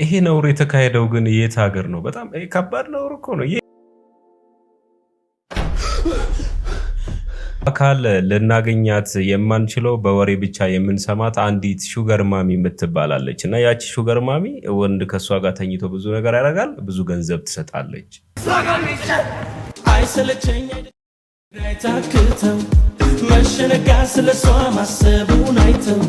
ይሄ ነውር የተካሄደው ግን የት ሀገር ነው? በጣም ከባድ ነውር እኮ ነው። አካል ልናገኛት የማንችለው በወሬ ብቻ የምንሰማት አንዲት ሹገር ማሚ የምትባላለች እና ያቺ ሹገር ማሚ ወንድ ከሷ ጋር ተኝቶ ብዙ ነገር ያደርጋል፣ ብዙ ገንዘብ ትሰጣለች። መሸነጋ ስለሷ ማሰቡን አይተው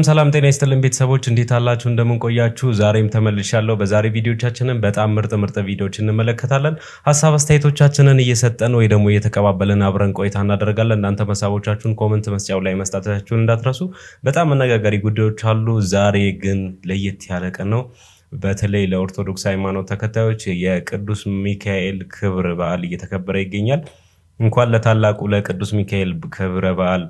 ሰላም ጤና ይስጥልን ቤተሰቦች፣ እንዴት አላችሁ? እንደምን ቆያችሁ? ዛሬም ተመልሻለሁ። በዛሬ ቪዲዮቻችንን በጣም ምርጥ ቪዲዮችን እንመለከታለን። ሀሳብ አስተያየቶቻችንን እየሰጠን ወይ ደግሞ እየተቀባበልን አብረን ቆይታ እናደርጋለን። እናንተ ሀሳቦቻችሁን ኮሜንት መስጫው ላይ መስጣታችሁን እንዳትረሱ። በጣም አነጋጋሪ ጉዳዮች አሉ። ዛሬ ግን ለየት ያለ ቀን ነው። በተለይ ለኦርቶዶክስ ሃይማኖት ተከታዮች የቅዱስ ሚካኤል ክብረ በዓል እየተከበረ ይገኛል። እንኳን ለታላቁ ለቅዱስ ሚካኤል ክብረ በዓል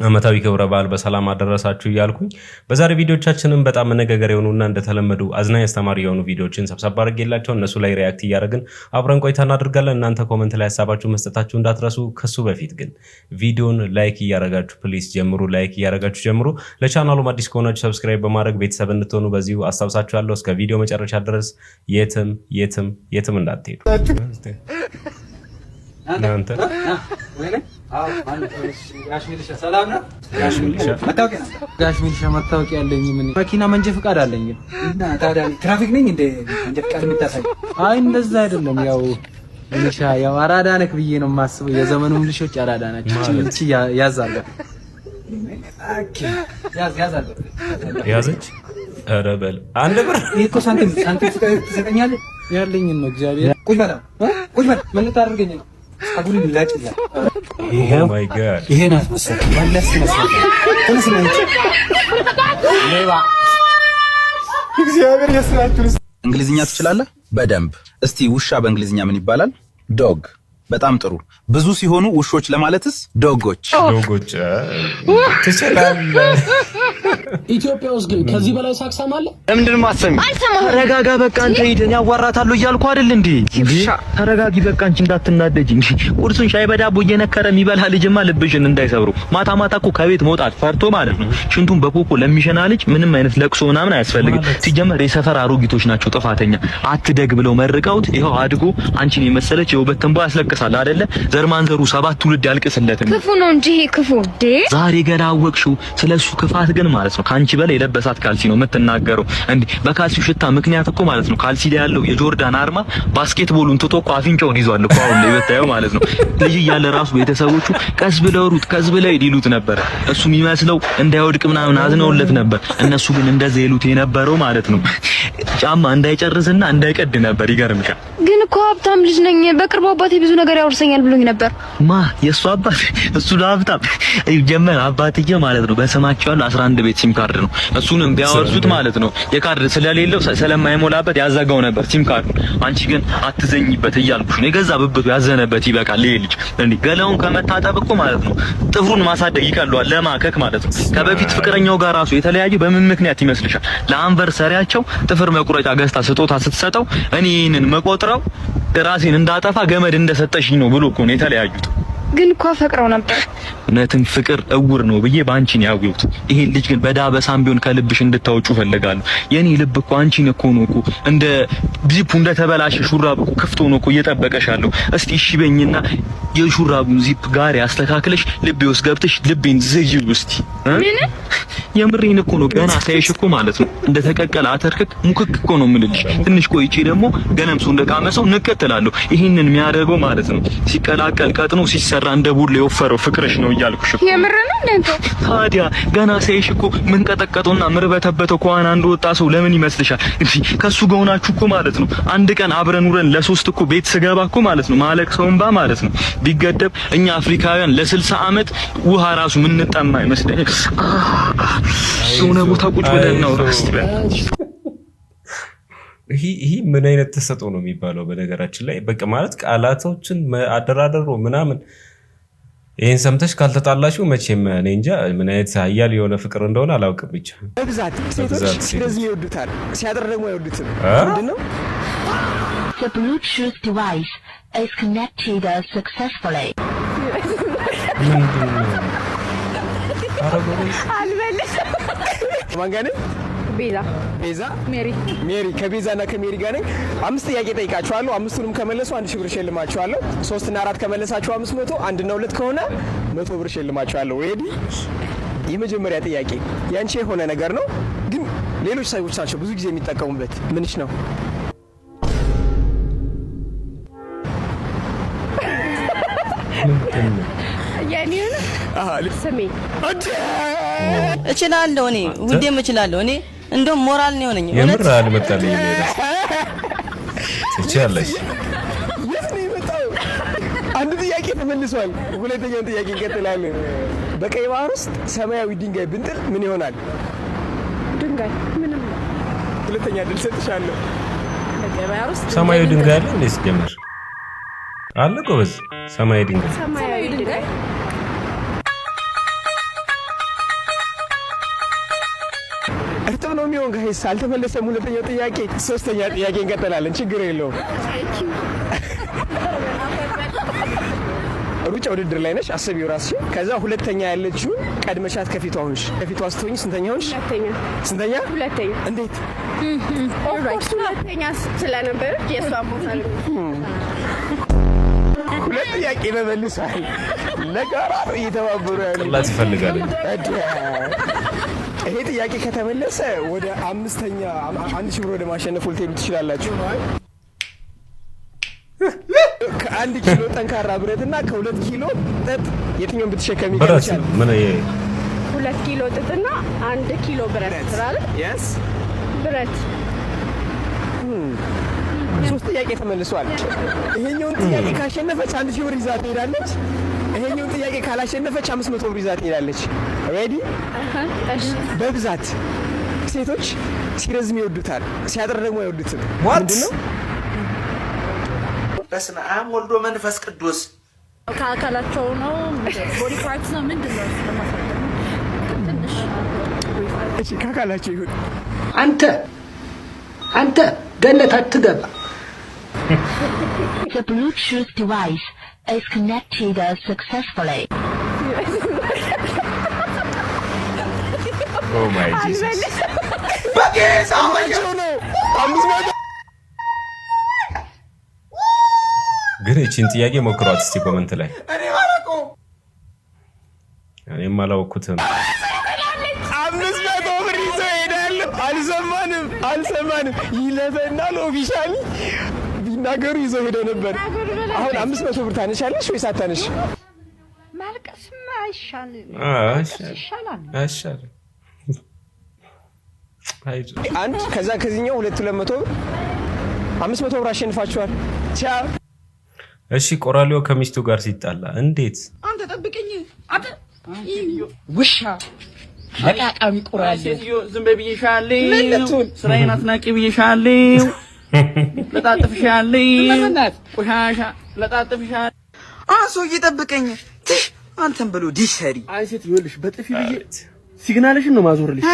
አመታዊ ክብረ በዓል በሰላም አደረሳችሁ እያልኩኝ በዛሬ ቪዲዮቻችንን በጣም መነጋገሪያ የሆኑና እንደተለመዱ አዝናኝ አስተማሪ የሆኑ ቪዲዮችን ሰብሰብ አድርጌላችሁ እነሱ ላይ ሪአክት እያደረግን አብረን ቆይታ እናደርጋለን። እናንተ ኮሜንት ላይ ሀሳባችሁ መስጠታችሁ እንዳትረሱ። ከሱ በፊት ግን ቪዲዮን ላይክ እያደረጋችሁ ፕሊዝ ጀምሩ። ላይክ እያደረጋችሁ ጀምሩ። ለቻናሉም አዲስ ከሆናችሁ ሰብስክራይብ በማድረግ ቤተሰብ እንድትሆኑ በዚሁ አስታውሳችኋለሁ። እስከ ቪዲዮ መጨረሻ ድረስ የትም እንዳትሄዱ። እናንተ ጋሽ ሚልሻ መታወቂያ አለኝ። ምን መኪና መንጃ ፍቃድ አለኝ። እና ታዲያ ትራፊክ ነኝ እንደ መንጃ ፍቃድ የምታሳይ? አይ እንደዛ አይደለም። ያው ሚልሻ ያው አራዳ ነክ ብዬ ነው የማስበው። የዘመኑ ሚልሾች አራዳ ናቸው። እቺ ያዛለ ያዘች። ኧረ በል አንድ ብር እኮ ሳንቲም ትሰጠኛለህ? ያለኝ ነው እግዚአብሔር። ቁጭ በል ምን ልታደርገኝ ነው? አጉሪ ላጭ ይላል። ኦ ማይ ጋድ ይሄ ነው መሰለኝ። ወለስ መሰለኝ። እግዚአብሔር ይስራችሁ። እንግሊዝኛ ትችላለህ? በደንብ። እስቲ ውሻ በእንግሊዝኛ ምን ይባላል? ዶግ። በጣም ጥሩ። ብዙ ሲሆኑ ውሾች ለማለትስ ዶጎች ትችላለህ። ኢትዮጵያ ውስጥ ግን ከዚህ በላይ ሳክሳም አለ? ለምንድን ማሰሚ? ተረጋጋ በቃ። አንተ ሂደን ያዋራታለሁ እያልኩ አይደል እንዴ? ተረጋጊ በቃ። አንቺ እንዳትናደጂ እንጂ ቁርሱን ሻይ በዳቦ እየነከረ የሚበላ ልጅማ ልብሽን እንዳይሰብሩ። ማታ እኮ ከቤት መውጣት ፈርቶ ማለት ነው ሽንቱን በፖፖ ለሚሸና ልጅ ምንም አይነት ለቅሶ ምናምን አያስፈልግም። ሲጀመር የሰፈር አሮጊቶች ናቸው ጥፋተኛ። አትደግ ብለው መርቀውት ይኸው አድጎ አንቺን የመሰለች የውበት ተንቦ ያስለቅሳል አይደለ? ዘርማንዘሩ 7 ትውልድ ያልቅስለት። ክፉ ነው እንጂ ይሄ ክፉ እንዴ! ዛሬ ገና አወቅሽው ስለሱ ክፋት ግን ማለት ነው። ካንቺ በላይ የለበሳት ካልሲ ነው የምትናገረው። እንዴ በካልሲው ሽታ ምክንያት እኮ ማለት ነው ካልሲ ላይ ያለው የጆርዳን አርማ ባስኬትቦሉን ትቶ እኮ አፍንጫውን ይዟል እኮ አሁን ላይ በታየው ማለት ነው። ልጅ እያለ ራሱ ቤተሰቦቹ ቀስ ብለው ሩት ቀስ ብለው ይሉት ነበር። እሱ የሚመስለው እንዳይወድቅ ምናምን አዝነውለት ነበር። እነሱ ግን እንደዛ ይሉት የነበረው ማለት ነው ጫማ እንዳይጨርስና እንዳይቀድ ነበር። ይገርምሻል። ግን እኮ ሀብታም ልጅ ነኝ። በቅርቡ አባቴ ብዙ ነገር ያወርሰኛል ብሎኝ ነበር። የሱ አባት እሱ ሀብታም ጀመር አባትዬ ማለት ነው። በስማቸው ያለው 11 ቤት ሲም ካርድ ነው። እሱንም ቢያወርሱት ማለት ነው የካርድ ስለሌለው ስለማይሞላበት ያዘጋው ነበር ሲም ካርድ። አንቺ ግን አትዘኝበት እያልኩሽ ነው። የገዛ ብብቱ ያዘነበት ይበቃል። ይሄ ልጅ እንዴ ገላውን ከመታጠብ እኮ ማለት ነው ጥፍሩን ማሳደግ ይቀለዋል ለማከክ ማለት ነው። ከበፊት ፍቅረኛው ጋር ራሱ የተለያዩ በምን ምክንያት ይመስልሻል? ለአንቨርሰሪያቸው ጥፍር መቁረጫ ገዝታ ስጦታ ስትሰጠው እኔ ይሄንን መቆጥረው ራሴን እንዳጠፋ ገመድ እንደሰጠሽኝ ነው ብሎ እኮ ነው የተለያዩት። ግን እኮ አፈቅረው ነበር። እውነትም ፍቅር እውር ነው ብዬ ባንቺን ያውዩት። ይሄን ልጅ ግን በዳበሳም ቢሆን ከልብሽ እንድታወጩ ፈልጋለሁ። የኔ ልብ እኮ አንቺን እኮ ነው እኮ እንደ ዚፑ እንደተበላሸ ሹራብ እኮ ክፍቶ ነው እኮ እየጠበቀሻለሁ። እስቲ እሺ በይኝና የሹራቡን ዚፕ ጋር ያስተካክለሽ ልቤ ውስጥ ገብተሽ ልቤን ዝጊው እስቲ። ምን የምሬን እኮ ነው። ገና ሳይሽ እኮ ማለት ነው እንደተቀቀለ አተርክክ ሙክክ እኮ ነው የምልልሽ። ትንሽ ቆይቼ ደግሞ ገለምሱ እንደቃመሰው ንቀጥላለሁ። ይሄንን የሚያደርገው ማለት ነው ሲቀላቀል ቀጥኖ ሲሰራ እንደ ቡል የወፈረው ፍቅርሽ ነው እያልኩሽ እኮ። የምር ነው እንዴ? ታዲያ ገና ሳይሽ እኮ ምን ቀጠቀጦና ምርበተበተው ከዋና አንድ ወጣ ሰው ለምን ይመስልሻል? እንዴ ከሱ ጋር ሆናችሁ እኮ ማለት ነው አንድ ቀን አብረን ውረን ለሶስት እኮ ቤት ስገባ እኮ ማለት ነው ማለቅ ሰውንባ ማለት ነው ቢገደብ እኛ አፍሪካውያን ለ60 ዓመት ውሃ ራሱ ምን እንጠማ ይመስለኝ። የሆነ ቦታ ቁጭ ብለን ነው ራስት ይሄ ምን አይነት ተሰጦ ነው የሚባለው? በነገራችን ላይ በቃ ማለት ቃላቶችን አደራደሩ ምናምን ይሄን ሰምተሽ ካልተጣላችሁ መቼም እኔ እንጃ ምን አይነት ኃያል የሆነ ፍቅር እንደሆነ አላውቅም። ብቻ በብዛት ሴቶች ስለዚህ ይወዱታል፣ ሲያደር ደግሞ አይወዱትም። ምንድነው? The Bluetooth device is connected successfully. ማን ጋር ነኝ? ቤዛ ሜሪ ከቤዛና ከሜሪ ጋር ነኝ። 5 ጥያቄ ጠይቃችኋለሁ። 5ቱንም ከመለሱ 1000 ብር ሸልማችኋለሁ። 3 እና 4 ከመለሳችሁ 500፣ 1 እና 2 ከሆነ 100 ብር ሸልማችኋለሁ። ሬዲ? የመጀመሪያ ጥያቄ ያንቺ የሆነ ነገር ነው፣ ግን ሌሎች ሰዎች ናቸው ብዙ ጊዜ የሚጠቀሙበት። ምንሽ ነው? ስሜ እችላለሁ እኔ ሁሌም እችላለሁ እኔ እንደውም ሞራል ነው የሆነኝ። የምር አልመጣልኝ ነው ትችያለሽ። የት ነው የመጣው? አንድ ጥያቄ ተመልሷል። ሁለተኛውን ጥያቄ እንቀጥላለን። በቀይ ባህር ውስጥ ሰማያዊ ድንጋይ ብንጥል ምን ይሆናል? ድንጋይ ምንም። ሁለተኛ ድል ሰጥሻለሁ። በቀይ ባህር ውስጥ ሰማያዊ ድንጋይ አለ እንዴ? ሲጀምር አለ ጎበዝ። ሰማያዊ ድንጋይ እርጥብ ነው የሚሆን ጋይስ። አልተመለሰም ሁለተኛው ጥያቄ። ሶስተኛ ጥያቄ እንቀጥላለን። ችግር የለውም። ሩጫ ውድድር ላይ ነሽ፣ አስቢው ራስሽ። ከዛ ሁለተኛ ያለችውን ቀድመሻት ከፊቷ ሆንሽ። ከፊቷ ስትሆኝ ስንተኛ ሆንሽ? ስንተኛ? ሁለተኛ። እንዴት? ሁለተኛ ስለነበረች የሷን ቦታ ነው። ሁለት ጥያቄ ተመልሷል። ለጋራ ነው እየተባበሩ ያሉት። ቅላት ይፈልጋል። ይሄ ጥያቄ ከተመለሰ ወደ 1000 ብር ወደ ማሸነፍ ልትሄዱ ትችላላችሁ። ከ1 ኪሎ ጠንካራ ብረትና ከ2 ኪሎ ጥጥ የትኛውን ብትሸከሚ ይችላል? ምን ይሄ 2 ኪሎ ጥጥና 1 ኪሎ ብረት አይደል? yes ብረት። 3 ጥያቄ ተመልሷል። ይሄኛውን ጥያቄ ካሸነፈች 1000 ብር ይዛ ትሄዳለች። ይሄኛውን ጥያቄ ካላሸነፈች 500 ብር ይዛ ትሄዳለች። ሬዲ? እሺ። በብዛት ሴቶች ሲረዝም ይወዱታል፣ ሲያጥር ደግሞ አይወዱትም። ምንድነው? በስመ አብ ወልዶ መንፈስ ቅዱስ። ከአካላቸው ነው ቦዲ ፓርትስ ነው ምንድነው? ትንሽ እሺ፣ ከአካላቸው ይሁን። አንተ ገነት አትገባ። The Bluetooth device is connected successfully. Oh my Jesus. ግን እቺን ጥያቄ ሞክሯት እስቲ ኮሜንት ላይ። እኔም አላወኩትም። 500 ብር ይዘው ይሄዳሉ። አልሰማንም ይለፈናል። ኦፊሻሊ ቢናገሩ ይዘው ሄደው ነበር። አሁን 500 ብር ታነሻለሽ ወይስ አታነሽ? ማልቀስማ አይሻልም? አይሻልም። አንድ ከዛ ከዚህኛው 200 ብር 500 ብር አሸንፋችኋል። ቻው። እሺ ቆራሊዮ ከሚስቱ ጋር ሲጣላ እንዴት? አንተ ጠብቀኝ አንተ ውሻ ለቃቃሚ ቆራሊዮ ዝም በይ ብዬሻለሁ። ስራዬን አትናቂ ብዬሻለሁ። ለጣጥፍሻለሁ። ቆሻሻ ለጣጥፍሻለሁ። አንሶ እየጠብቀኝ አንተም ብሎ ዲሰሪ አይሴት ይኸውልሽ በጥፊ ብዬ ሲግናልሽን ነው ማዞርልሽ።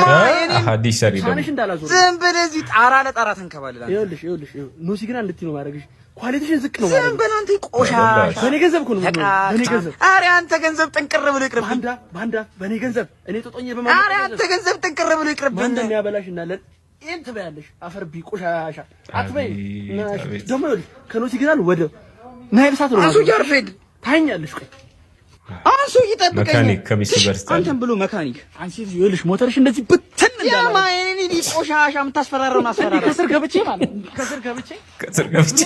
አዲስ ሰሪ ደግሞ ሳንሽ እንዳላዞር ዝም ብለህ እዚህ ጣራ ለጣራ ተንከባለላል። ይኸውልሽ ኖ ሲግናል እንድትይ ነው ማድረግሽ። ኳሊቲሽን ዝቅ ነው ማለት። ዝም ብለህ አንተ ቆሻሻ በኔ ገንዘብ እኮ ነው በኔ ገንዘብ። ኧረ አንተ ገንዘብ ጥንቅር ብሎ ይቅርብኝ። ባንዳ በኔ ገንዘብ እኔ ተጦኘ በማለት ኧረ አንተ ገንዘብ ጥንቅር ብሎ ይቅርብኝ። ባንዳ የሚያበላሽ እናለን እንት በያለሽ አፈር ቢ ቆሻሻ አትበይ። ደግሞ ይኸውልሽ ከኖ ሲግናል ወደ ናይል ሳት ነው አንሱ ጃርፌድ ታኛለሽ። ቆይ አንሱ ይጠብቀኝ። መካኒክ ከሚስቱ ጋር ሲጣላ አንተም ብሎ መካኒክ አንቺ ይኸውልሽ ሞተርሽ እንደዚህ ብትን እንዳለ ያማይኒ ቆሻሻ የምታስፈራራውን አስፈራራ። ከስር ገብቼ ማለት ከስር ገብቼ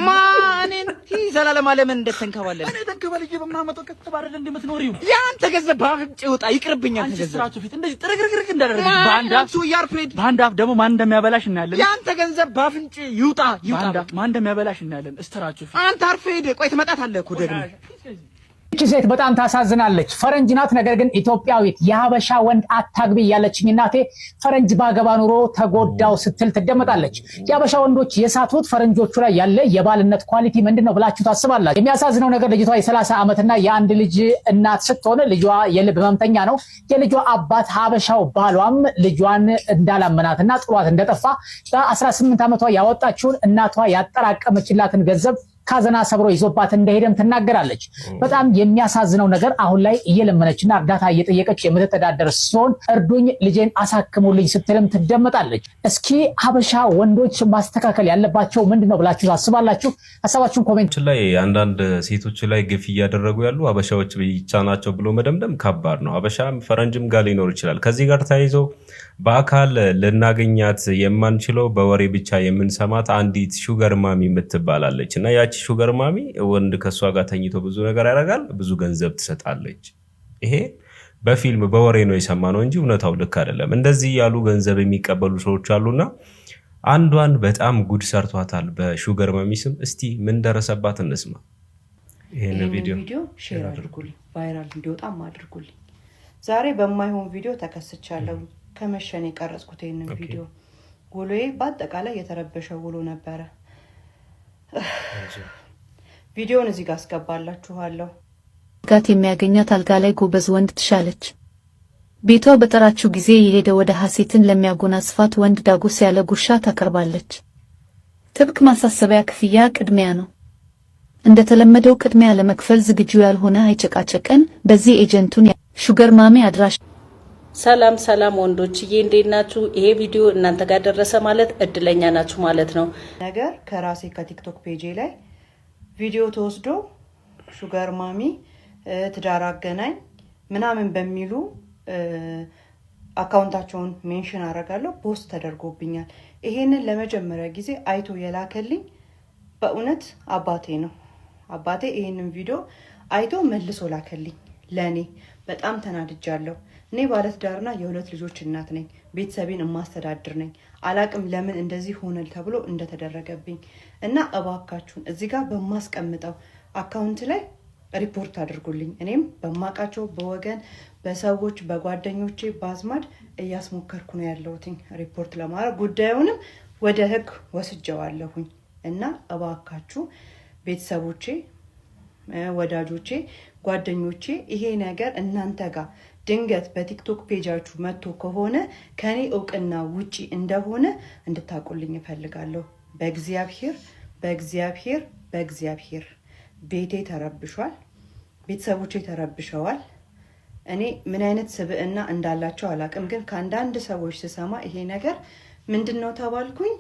ማንን ዘላለም ዓለምን እንደተንከባለለ እኔ ተንከባለje በማመጣው ከተባ አይደል እንደምትኖሪው ያንተ ገንዘብ ባፍንጭ ይውጣ ይቅርብኝ። አንተ ገንዘብ ስራችሁ ፊት እንደዚህ ጥርግርግርግ እንዳደረገ ባንዳፍ ያርፌድ ባንዳፍ ደግሞ ማን እንደሚያበላሽ እናያለን። ያንተ ገንዘብ ባፍንጭ ይውጣ ባንዳፍ ማን እንደሚያበላሽ እናያለን። እስተራችሁ ፊት አንተ አርፌድ ቆይ ትመጣታለህ እኮ ደግሞ እቺ ሴት በጣም ታሳዝናለች። ፈረንጅ ናት፣ ነገር ግን ኢትዮጵያዊት። የሀበሻ ወንድ አታግቢ ያለችኝ እናቴ ፈረንጅ ባገባ ኑሮ ተጎዳው ስትል ትደመጣለች። የሀበሻ ወንዶች የሳቱት ፈረንጆቹ ላይ ያለ የባልነት ኳሊቲ ምንድነው ብላችሁ ታስባላችሁ? የሚያሳዝነው ነገር ልጅቷ የ30 ዓመትና የአንድ ልጅ እናት ስትሆን ልጇ የልብ ህመምተኛ ነው። የልጇ አባት ሀበሻው ባሏም ልጇን እንዳላመናትና ጥሏት እንደጠፋ በ18 ዓመቷ ያወጣችውን እናቷ ያጠራቀመችላትን ገንዘብ ካዘና ሰብሮ ይዞባት እንደሄደም ትናገራለች። በጣም የሚያሳዝነው ነገር አሁን ላይ እየለመነችና እርዳታ እየጠየቀች የምትተዳደር ሲሆን እርዱኝ፣ ልጄን አሳክሙልኝ ስትልም ትደመጣለች። እስኪ ሀበሻ ወንዶች ማስተካከል ያለባቸው ምንድነው ብላችሁ ታስባላችሁ? ሀሳባችሁን ኮሜንት ላይ አንዳንድ ሴቶች ላይ ግፍ እያደረጉ ያሉ ሀበሻዎች ብቻ ናቸው ብሎ መደምደም ከባድ ነው። ሀበሻ ፈረንጅም ጋር ሊኖር ይችላል። ከዚህ ጋር ተያይዞ በአካል ልናገኛት የማንችለው በወሬ ብቻ የምንሰማት አንዲት ሹገር ማሚ የምትባላለች እና ያቺ ሹገር ማሚ ወንድ ከሷ ጋር ተኝቶ ብዙ ነገር ያደርጋል፣ ብዙ ገንዘብ ትሰጣለች። ይሄ በፊልም በወሬ ነው የሰማነው እንጂ እውነታው ልክ አይደለም። እንደዚህ ያሉ ገንዘብ የሚቀበሉ ሰዎች አሉና አንዷን በጣም ጉድ ሰርቷታል በሹገር ማሚ ስም። እስቲ ምን ደረሰባት እንስማ። ይሄን ቪዲዮ ሼር አድርጉልኝ፣ ቫይራል እንዲወጣም አድርጉልኝ። ዛሬ በማይሆን ቪዲዮ ተከስቻለሁ። ከመሸኔ ቀረጽኩት ይሄንን ቪዲዮ። ውሎዬ በአጠቃላይ የተረበሸ ውሎ ነበረ። ቪዲዮውን እዚህ ጋር አስገባላችኋለሁ። ጋት የሚያገኛት አልጋ ላይ ጎበዝ ወንድ ትሻለች። ቤቷ በጠራችው ጊዜ የሄደ ወደ ሐሴትን ለሚያጎናጽፋት ወንድ ዳጎስ ያለ ጉርሻ ታቀርባለች። ጥብቅ ማሳሰቢያ፣ ክፍያ ቅድሚያ ነው። እንደተለመደው ቅድሚያ ለመክፈል ዝግጁ ያልሆነ አይጨቃጨቀን። በዚህ ኤጀንቱን ሹገር ማሚ አድራሽ። ሰላም ሰላም ወንዶችዬ እንዴት ናችሁ? ይሄ ቪዲዮ እናንተ ጋር ደረሰ ማለት እድለኛ ናችሁ ማለት ነው። ነገር ከራሴ ከቲክቶክ ፔጄ ላይ ቪዲዮ ተወስዶ ሹገር ማሚ ትዳር አገናኝ ምናምን በሚሉ አካውንታቸውን ሜንሽን አደርጋለሁ ፖስት ተደርጎብኛል። ይሄንን ለመጀመሪያ ጊዜ አይቶ የላከልኝ በእውነት አባቴ ነው። አባቴ ይሄንን ቪዲዮ አይቶ መልሶ ላከልኝ ለኔ። በጣም ተናድጃለሁ። እኔ ባለትዳርና የሁለት ልጆች እናት ነኝ። ቤተሰቤን ማስተዳድር ነኝ። አላቅም ለምን እንደዚህ ሆነ ተብሎ እንደተደረገብኝ እና እባካችሁን እዚህ ጋር በማስቀምጠው አካውንት ላይ ሪፖርት አድርጉልኝ። እኔም በማቃቸው በወገን በሰዎች በጓደኞቼ ባዝማድ እያስሞከርኩ ነው ያለሁትኝ ሪፖርት ለማድረግ ጉዳዩንም ወደ ህግ ወስጀዋለሁኝ እና እባካችሁ ቤተሰቦቼ፣ ወዳጆቼ፣ ጓደኞቼ ይሄ ነገር እናንተ ጋር ድንገት በቲክቶክ ፔጃችሁ መጥቶ ከሆነ ከኔ እውቅና ውጪ እንደሆነ እንድታቁልኝ እፈልጋለሁ። በእግዚአብሔር በእግዚአብሔር በእግዚአብሔር ቤቴ ተረብሿል፣ ቤተሰቦቼ ተረብሸዋል። እኔ ምን አይነት ስብዕና እንዳላቸው አላቅም፣ ግን ከአንዳንድ ሰዎች ስሰማ ይሄ ነገር ምንድነው ተባልኩኝ፣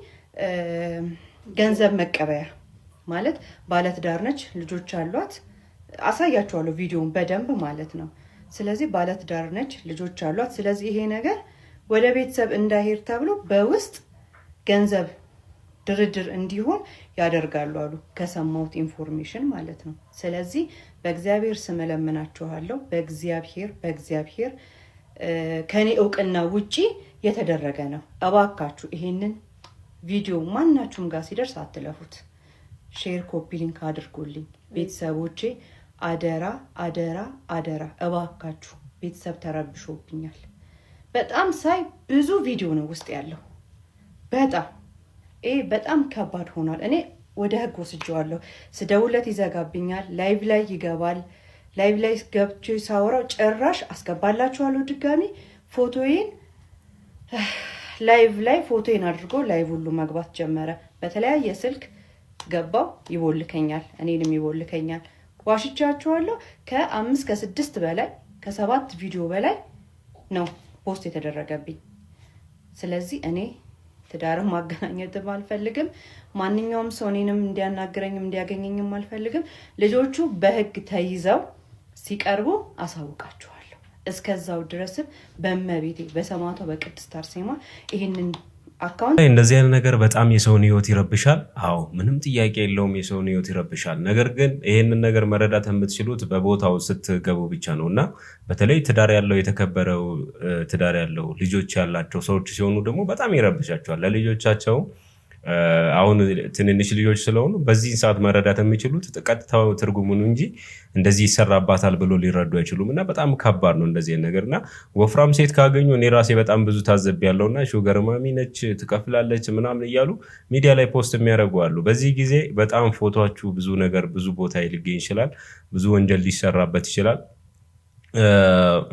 ገንዘብ መቀበያ ማለት ባለትዳር ነች፣ ልጆች አሏት። አሳያችኋለሁ ቪዲዮውን በደንብ ማለት ነው። ስለዚህ ባለትዳር ነች፣ ልጆች አሏት። ስለዚህ ይሄ ነገር ወደ ቤተሰብ እንዳይሄድ ተብሎ በውስጥ ገንዘብ ድርድር እንዲሆን ያደርጋሉ አሉ፣ ከሰማሁት ኢንፎርሜሽን ማለት ነው። ስለዚህ በእግዚአብሔር ስም እለምናችኋለሁ፣ በእግዚአብሔር በእግዚአብሔር ከኔ እውቅና ውጪ የተደረገ ነው። እባካችሁ ይሄንን ቪዲዮ ማናችሁም ጋር ሲደርስ አትለፉት። ሼር ኮፒ ሊንክ አድርጉልኝ ቤተሰቦቼ። አደራ አደራ አደራ እባካችሁ። ቤተሰብ ተረብሾብኛል በጣም ሳይ ብዙ ቪዲዮ ነው ውስጥ ያለው። በጣም ከባድ ሆኗል። እኔ ወደ ህግ ወስጀዋለሁ። ስደውለት ይዘጋብኛል፣ ላይቭ ላይ ይገባል። ላይቭ ላይ ገብቼ ሳወራው ጭራሽ አስገባላችኋለሁ ድጋሚ ፎቶዬን ላይቭ ላይ ፎቶዬን አድርጎ ላይቭ ሁሉ መግባት ጀመረ። በተለያየ ስልክ ገባው፣ ይቦልከኛል፣ እኔንም ይቦልከኛል። ዋሽቻችኋለሁ። ከ5 ከ6 በላይ ከ7 ቪዲዮ በላይ ነው ፖስት የተደረገብኝ። ስለዚህ እኔ ትዳርም ማገናኘትም አልፈልግም። ማንኛውም ሰው እኔንም እንዲያናግረኝም እንዲያገኘኝም አልፈልግም። ልጆቹ በህግ ተይዘው ሲቀርቡ አሳውቃችኋለሁ። እስከዛው ድረስም በእመቤቴ በሰማዕቷ በቅድስት አርሴማ ይሄንን አካውንት እንደዚህ አይነት ነገር በጣም የሰውን ህይወት ይረብሻል። አዎ ምንም ጥያቄ የለውም፣ የሰውን ህይወት ይረብሻል። ነገር ግን ይሄንን ነገር መረዳት የምትችሉት በቦታው ስትገቡ ብቻ ነውና በተለይ ትዳር ያለው የተከበረው ትዳር ያለው ልጆች ያላቸው ሰዎች ሲሆኑ ደግሞ በጣም ይረብሻቸዋል። ለልጆቻቸው አሁን ትንንሽ ልጆች ስለሆኑ በዚህ ሰዓት መረዳት የሚችሉት ቀጥታው ትርጉሙን እንጂ እንደዚህ ይሰራባታል ብሎ ሊረዱ አይችሉም። እና በጣም ከባድ ነው እንደዚህ ነገርና ወፍራም ሴት ካገኙ እኔ ራሴ በጣም ብዙ ታዘብያለሁና ሹገር ማሚ ነች ትከፍላለች ምናምን እያሉ ሚዲያ ላይ ፖስት የሚያደርጉ አሉ። በዚህ ጊዜ በጣም ፎቶአችሁ ብዙ ነገር ብዙ ቦታ ሊገኝ ይችላል፣ ብዙ ወንጀል ሊሰራበት ይችላል።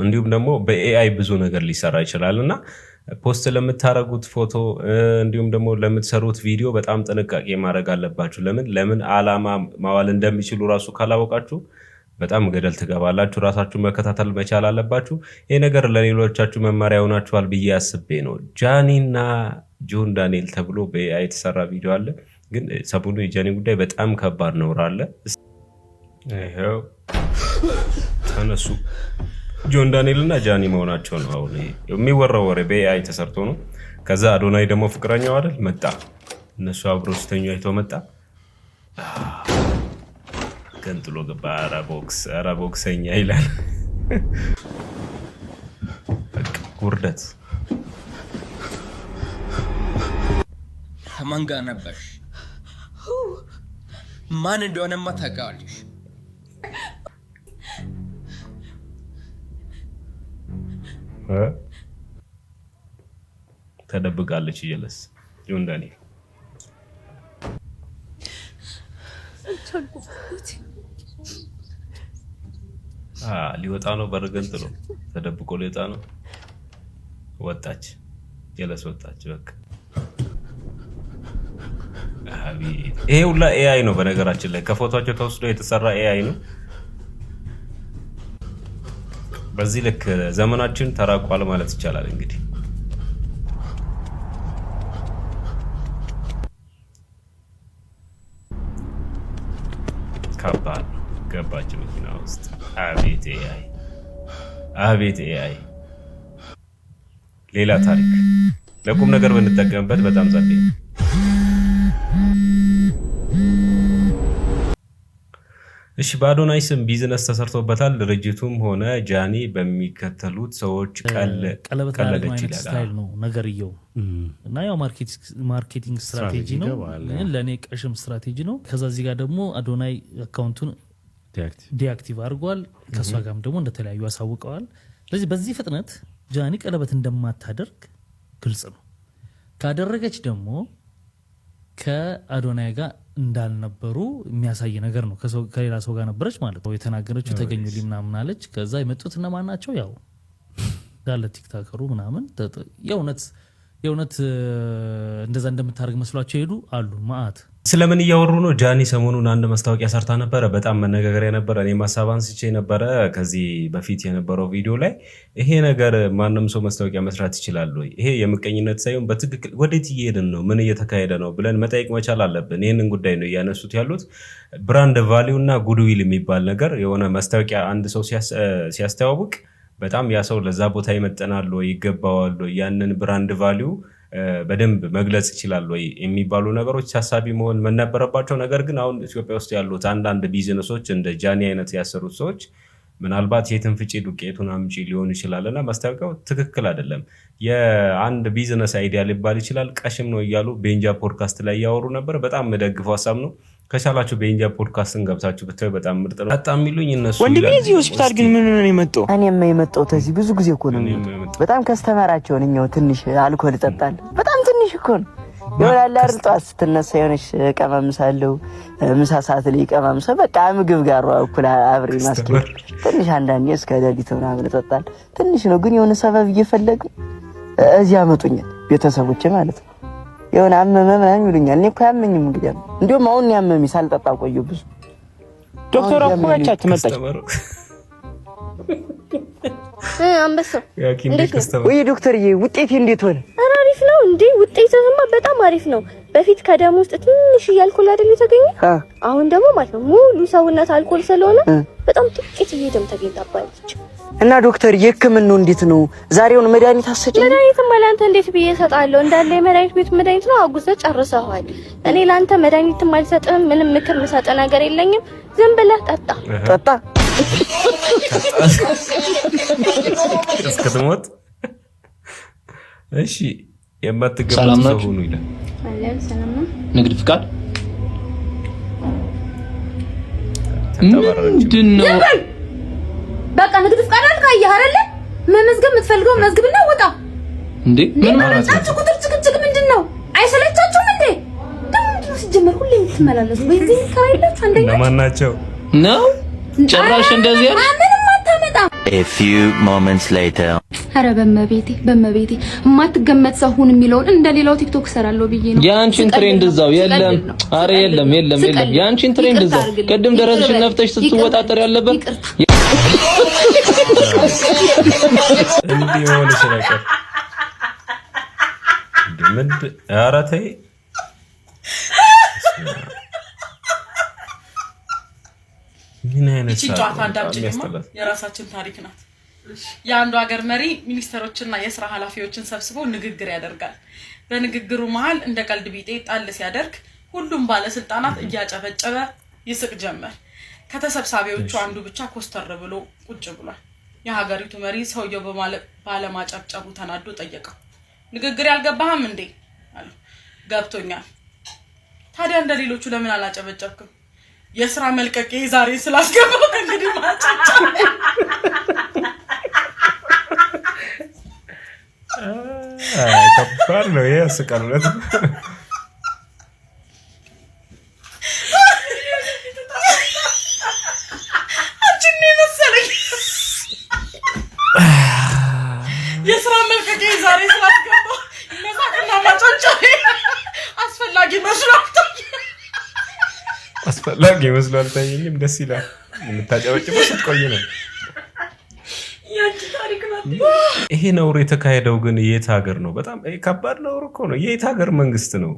እንዲሁም ደግሞ በኤአይ ብዙ ነገር ሊሰራ ይችላልና ፖስት ለምታረጉት ፎቶ እንዲሁም ደግሞ ለምትሰሩት ቪዲዮ በጣም ጥንቃቄ ማድረግ አለባችሁ። ለምን አላማ ማዋል እንደሚችሉ ራሱ ካላወቃችሁ በጣም ገደል ትገባላችሁ። ራሳችሁ መከታተል መቻል አለባችሁ። ይሄ ነገር ለሌሎቻችሁ መማሪያ ሆናችኋል ብዬ አስቤ ነው። ጃኒና ጆን ዳንኤል ተብሎ በኤአይ የተሰራ ቪዲዮ አለ። ግን ሰሞኑ የጃኒ ጉዳይ በጣም ከባድ ነው አለ። ይሄው ተነሱ ጆን ዳንኤል እና ጃኒ መሆናቸው ነው አሁን የሚወራው ወሬ በኤአይ ተሰርቶ ነው። ከዛ አዶናይ ደግሞ ፍቅረኛው አይደል መጣ፣ እነሱ አብረው ሲተኙ አይቶ መጣ፣ ገንጥሎ ገባ። አራቦክሰኛ ይላል። በቃ ውርደት። ማን ጋር ነበርሽ? ማን እንደሆነማ ታውቂዋለሽ? ተደብቃለች እየለስ ጆን ዳንኤል ሊወጣ ነው። በረገንጥሎ ተደብቆ ሊወጣ ነው። ወጣች፣ ጀለስ ወጣች። በቃ ይሄ ሁላ ኤአይ ነው። በነገራችን ላይ ከፎቶአቸው ተወስዶ የተሰራ ኤአይ ነው። በዚህ ልክ ዘመናችን ተራቋል ማለት ይቻላል። እንግዲህ ከባድ ገባች መኪና ውስጥ። አቤት ኤአይ፣ አቤት ኤአይ። ሌላ ታሪክ። ለቁም ነገር ብንጠቀምበት በጣም ጸዴ ነው። እሺ በአዶናይ ስም ቢዝነስ ተሰርቶበታል። ድርጅቱም ሆነ ጃኒ በሚከተሉት ሰዎች ቀለለች ይላል ነው ነገርየው። እና ያው ማርኬቲንግ ስትራቴጂ ነው፣ ለኔ ቀሽም ስትራቴጂ ነው። ከዛ እዚህ ጋር ደግሞ አዶናይ አካውንቱን ዲአክቲቭ አድርጓል። ከሷ ጋርም ደግሞ እንደተለያዩ አሳውቀዋል። ስለዚህ በዚህ ፍጥነት ጃኒ ቀለበት እንደማታደርግ ግልጽ ነው። ካደረገች ደግሞ ከአዶናይ ጋር እንዳልነበሩ የሚያሳይ ነገር ነው። ከሌላ ሰው ጋር ነበረች ማለት ነው የተናገረችው። ተገኙልኝ ምናምን አለች። ከዛ የመጡት እነማን ናቸው? ያው ዳለ ቲክታከሩ ምናምን የእውነት እንደዛ እንደምታደርግ መስሏቸው ሄዱ አሉ ማአት። ስለምን እያወሩ ነው? ጃኒ ሰሞኑን አንድ ማስታወቂያ ሰርታ ነበረ። በጣም መነጋገሪያ ነበረ። እኔ ማሳብ አንስቼ ነበረ ከዚህ በፊት የነበረው ቪዲዮ ላይ። ይሄ ነገር ማንም ሰው ማስታወቂያ መስራት ይችላል ወይ? ይሄ የምቀኝነት ሳይሆን በትክክል ወዴት እየሄድን ነው፣ ምን እየተካሄደ ነው ብለን መጠየቅ መቻል አለብን። ይህንን ጉዳይ ነው እያነሱት ያሉት። ብራንድ ቫሊዩ እና ጉድዊል የሚባል ነገር የሆነ ማስታወቂያ አንድ ሰው ሲያስተዋውቅ በጣም ያ ሰው ለዛ ቦታ ይመጠናል ወይ ይገባዋል ወይ ያንን ብራንድ ቫሊዩ በደንብ መግለጽ ይችላል ወይ የሚባሉ ነገሮች ታሳቢ መሆን ነበረባቸው። ነገር ግን አሁን ኢትዮጵያ ውስጥ ያሉት አንዳንድ ቢዝነሶች እንደ ጃኒ አይነት ያሰሩት ሰዎች ምናልባት የትን ፍጪ ዱቄቱን አምጪ ሊሆን ይችላልና ማስታወቂያው ትክክል አይደለም። የአንድ ቢዝነስ አይዲያ ሊባል ይችላል ቀሽም ነው እያሉ ቤንጃ ፖድካስት ላይ ያወሩ ነበር። በጣም መደግፈው ሀሳብ ነው። ከቻላችሁ ቤንጃ ፖድካስትን ገብታችሁ ብታዩ በጣም ምርጥ ነው። በጣም የሚሉኝ እነሱ ወንድሜ እዚህ ሆስፒታል ግን ምን ነው የመጣው? እኔም የመጣው ተዚህ ብዙ ጊዜ እኮ ነው። በጣም ከስተመራቸው ነኝው። ትንሽ አልኮል እጠጣለሁ። በጣም ትንሽ እኮ ነው ይወላል አይደል? ጠዋት ስትነሳ የሆነሽ ቀማምሳለሁ፣ ምሳ ሰዓት ላይ ቀማምሳ በቃ ምግብ ጋር እኩል አብሬ ማስኬድ ትንሽ አንዳንዴ እስከ ሌሊት ምናምን እጠጣለሁ። ትንሽ ነው ግን የሆነ ሰበብ እየፈለጉ እዚህ ያመጡኛል ቤተሰቦቼ ማለት ነው። የሆነ አመመ ምናምን ይሉኛል። እኔ እኮ ያመኝም እንግዲህ እንደውም አሁን ያመመኝ ሳልጠጣ ቆየሁ ብዙ። ዶክተር አኩራቻ ትመጣች አንበሳ ወይ ዶክተርዬ ውጤቴ እንዴት ሆነ? አሪፍ ነው እንዴ? ውጤትህማ በጣም አሪፍ ነው። በፊት ከደም ውስጥ ትንሽ አልኮል አይደል የተገኘ? አሁን ደግሞ ማለት ነው ሙሉ ሰውነት አልኮል ስለሆነ በጣም ጥቂት ደም ተገኝታባለች። እና ዶክተር የህክምናው እንዴት ነው? ዛሬውን መድኃኒት አሰጪኝ። መድኃኒት ማለት እንዴት ብዬ እሰጣለሁ? እንዳለ የመድኃኒት ቤት መድኃኒት ነው አጉዘህ ጨርሰዋል። እኔ ላንተ መድኃኒት አልሰጥም፣ ምንም ምክር ልሰጥ ነገር የለኝም። ዝም ብለህ ጠጣ። እስከትሞት እሺ። የማትገባ ሰው ሁኑ ይላል። አለን ሰላም ነው። ንግድ ፍቃድ ምንድነው? በቃ ንግድ ፍቃድ አልካየህ አይደለ? መመዝገብ የምትፈልገው መዝግብና ወጣ። እንዴ ምን ማለት ነው? አንቺ ቁጥር ጭቅጭቅ ምንድነው? አይሰለቻችሁም እንዴ? ደግሞ ሲጀመር ሁሌ የምትመላለሱ በዚህ ከራይላችሁ አንደኛ ለማን ናቸው ነው? ጭራሽ እንደዚህ ያለ ምንም አታመጣም። A few moments later አረ በመቤቴ የማትገመት ሰው ሁን የሚለውን እንደሌላው ቲክቶክ ሰራለው ብዬ ነው። ያንቺን ትሬንድ እዛው የለም። አረ የለም ያንቺን ትሬንድ እዛው ቅድም ደረስሽን ነፍተሽ ስትወጣጠር ያለበት እንዲህ ሆነ ስለቀር ድምድ ኧረ ተይ ምን አይነት ጨዋታ አዳምጪኝማ። የራሳችን ታሪክ ናት። የአንዱ ሀገር መሪ ሚኒስተሮችና የስራ ኃላፊዎችን ሰብስቦ ንግግር ያደርጋል። በንግግሩ መሃል እንደ ቀልድ ቢጤ ጣል ሲያደርግ ሁሉም ባለስልጣናት እያጨበጨበ ይስቅ ጀመር። ከተሰብሳቢዎቹ አንዱ ብቻ ኮስተር ብሎ ቁጭ ብሏል። የሀገሪቱ መሪ ሰውየው ባለማጨብጨቡ ተናዶ ጠየቀው። ንግግር ያልገባህም እንዴ አለ። ገብቶኛል። ታዲያ እንደሌሎቹ ለምን አላጨበጨብክም? የስራ መልቀቂያ ዛሬ ስላስገባው እንግዲህ ማጨብጨብ ከባድ ነው። ያስቀርለት አንቺን መሰለኝ የስራ መልቀቂያ ዛሬ ስላስገባው መሳቅና ማጨብጨብ አስፈላጊ መስሎ አልታየኝም። ደስ ይላል። የምታጨበጭበው ስትቆይ ነው። ይሄ ነውር የተካሄደው ግን የት ሀገር ነው? በጣም ከባድ ነውር እኮ ነው። የት ሀገር መንግስት ነው?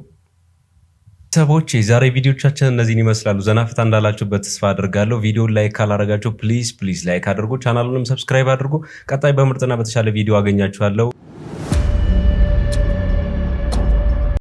ሰዎች የዛሬ ቪዲዮቻችን እነዚህን ይመስላሉ። ዘናፍታ እንዳላችሁበት ተስፋ አድርጋለሁ። ቪዲዮን ላይክ ካላረጋችሁ ፕሊዝ ላይክ አድርጉ። ቻናሉንም ሰብስክራይብ አድርጉ። ቀጣይ በምርጥና በተሻለ ቪዲዮ አገኛችኋለሁ።